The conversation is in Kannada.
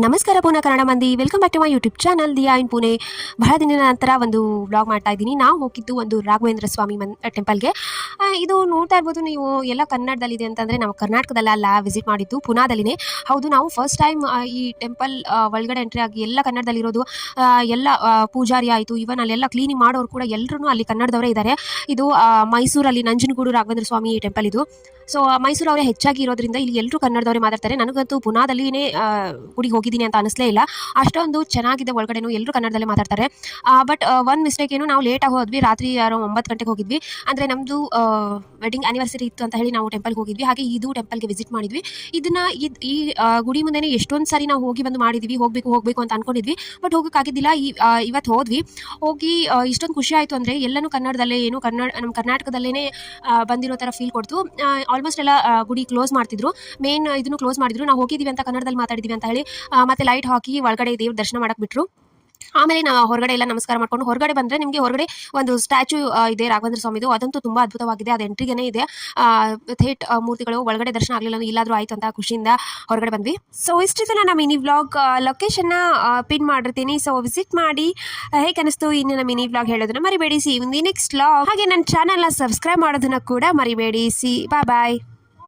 ನಮಸ್ಕಾರ ಪುನಃ ಕನ್ನಡ ಮಂದಿ, welcome back to my YouTube channel Diya in Pune. ಬಹಳ ದಿನದ ನಂತರ ಒಂದು ವ್ಲಾಗ್ ಮಾಡ್ತಾ ಇದ್ದೀನಿ. ನಾವು ಹೋಗಿದ್ದು ಒಂದು ರಾಘವೇಂದ್ರ ಸ್ವಾಮಿ ಟೆಂಪಲ್ಗೆ. ಇದು ನೋಡ್ತಾ ಇರ್ಬೋದು ನೀವು, ಎಲ್ಲ ಕನ್ನಡದಲ್ಲಿದೆ ಅಂತಂದರೆ ನಾವು ಕರ್ನಾಟಕದಲ್ಲ ವಿಸಿಟ್ ಮಾಡಿದ್ದು, ಪುನಾದಲ್ಲಿನೇ. ಹೌದು, ನಾವು ಫಸ್ಟ್ ಟೈಮ್ ಈ ಟೆಂಪಲ್ ಒಳಗಡೆ ಎಂಟ್ರಿ ಆಗಿ ಎಲ್ಲ ಕನ್ನಡದಲ್ಲಿರೋದು. ಎಲ್ಲ ಪೂಜಾರಿ ಆಯಿತು, ಇವನ್ ಅಲ್ಲೆಲ್ಲ ಕ್ಲೀನಿಂಗ್ ಮಾಡೋರು ಕೂಡ ಎಲ್ಲರೂ ಅಲ್ಲಿ ಕನ್ನಡದವರೇ ಇದ್ದಾರೆ. ಇದು ಮೈಸೂರಲ್ಲಿ ನಂಜನಗೂಡು ರಾಘವೇಂದ್ರ ಸ್ವಾಮಿ ಟೆಂಪಲ್ ಇದು. ಸೊ ಮೈಸೂರವರೇ ಹೆಚ್ಚಾಗಿ ಇರೋದ್ರಿಂದ ಇಲ್ಲಿ ಎಲ್ಲರೂ ಕನ್ನಡದವರೇ ಮಾತಾಡ್ತಾರೆ. ನನಗಂತೂ ಪುನಾದಲ್ಲಿನೇ ಗುಡಿಗೆ ಹೋಗಿದ್ದೀನಿ ಅಂತ ಅನಿಸ್ಲೇ ಇಲ್ಲ. ಅಷ್ಟೊಂದು ಚೆನ್ನಾಗಿದೆ, ಒಳಗಡೆನೂ ಎಲ್ಲರೂ ಕನ್ನಡದಲ್ಲೇ ಮಾತಾಡ್ತಾರೆ. ಬಟ್ ಒಂದು ಮಿಸ್ಟೇಕ್ ಏನು, ನಾವು ಲೇಟಾಗಿ ಹೋದ್ವಿ. ರಾತ್ರಿ ಯಾರೋ 9 ಗಂಟೆಗೆ ಹೋಗಿದ್ವಿ. ಅಂದರೆ ನಮ್ಮದು ವೆಡ್ಡಿಂಗ್ ಆ್ಯನಿವರ್ಸರಿ ಇತ್ತು ಅಂತ ಹೇಳಿ ನಾವು ಟೆಂಪಲ್ಗೆ ಹೋಗಿದ್ವಿ. ಹಾಗೆ ಇದು ಟೆಂಪಲ್ಗೆ ವಿಸಿಟ್ ಮಾಡಿದ್ವಿ. ಇದನ್ನು ಈ ಗುಡಿ ಮುಂದೆನೇ ಎಷ್ಟೊಂದು ಸಾರಿ ನಾವು ಹೋಗಿ ಬಂದು ಮಾಡಿದ್ವಿ, ಹೋಗಬೇಕು ಅಂತ ಅಂದ್ಕೊಂಡಿದ್ವಿ. ಬಟ್ ಹೋಗೋಕ್ಕಾಗಿದ್ದಿಲ್ಲ. ಇವತ್ತು ಹೋಗಿ ಇಷ್ಟೊಂದು ಖುಷಿ ಆಯಿತು. ಅಂದರೆ ಎಲ್ಲನೂ ಕನ್ನಡದಲ್ಲೇ, ಏನು ನಮ್ಮ ಕರ್ನಾಟಕದಲ್ಲೇ ಬಂದಿರೋ ಥರ ಫೀಲ್ ಕೊಡ್ತು. ಆಲ್ಮೋಸ್ಟ್ ಎಲ್ಲ ಗುಡಿ ಕ್ಲೋಸ್ ಮಾಡ್ತಿದ್ರು, ಮೇನ್ ಇದನ್ನು ಕ್ಲೋಸ್ ಮಾಡಿದ್ರು. ನಾವು ಹೋಗಿದ್ದೀವಿ ಅಂತ ಕನ್ನಡದಲ್ಲಿ ಮಾತಾಡಿದ್ವಿ ಅಂತ ಹೇಳಿ ಮತ್ತೆ ಲೈಟ್ ಹಾಕಿ ಒಳಗಡೆ ದೇವ್ರ ದರ್ಶನ ಮಾಡಕ್ಕೆ ಬಿಟ್ರು. ಆಮೇಲೆ ನಾವು ಹೊರಗಡೆ ಎಲ್ಲ ನಮಸ್ಕಾರ ಮಾಡ್ಕೊಂಡು ಹೊರಗಡೆ ಬಂದರೆ ನಿಮಗೆ ಹೊರಗಡೆ ಒಂದು ಸ್ಟ್ಯಾಚ್ಯೂ ಇದೆ ರಾಘವೇಂದ್ರ ಸ್ವಾಮಿದು. ಅದಂತೂ ತುಂಬ ಅದ್ಭುತವಾಗಿದೆ. ಅದು ಎಂಟ್ರಿಗೇನೆ ಇದೆ. ಥೇಟ್ ಮೂರ್ತಿಗಳು ಒಳಗಡೆ ದರ್ಶನ ಆಗಲಿಲ್ಲ, ಇಲ್ಲಾದರೂ ಆಯಿತು ಅಂತ ಖುಷಿಯಿಂದ ಹೊರಗಡೆ ಬಂದ್ವಿ. ಸೊ ಇಷ್ಟಿತ್ತು ನನ್ನ ಮಿನಿ ವ್ಲಾಗ್. ಲೊಕೇಶನ್ನ ಪಿನ್ ಮಾಡಿರ್ತೀನಿ, ಸೊ ವಿಸಿಟ್ ಮಾಡಿ. ಹೇಗೆ ಅನಿಸ್ತು ಇನ್ನೇನು ಮಿನಿ ವ್ಲಾಗ್ ಹೇಳೋದನ್ನ ಮರಿಬೇಡಿ. C next vlog. ಹಾಗೆ ನನ್ನ ಚಾನಲ್ನ ಸಬ್ಸ್ಕ್ರೈಬ್ ಮಾಡೋದನ್ನ ಕೂಡ ಮರಿಬೇಡಿ. ಬಾಯ್.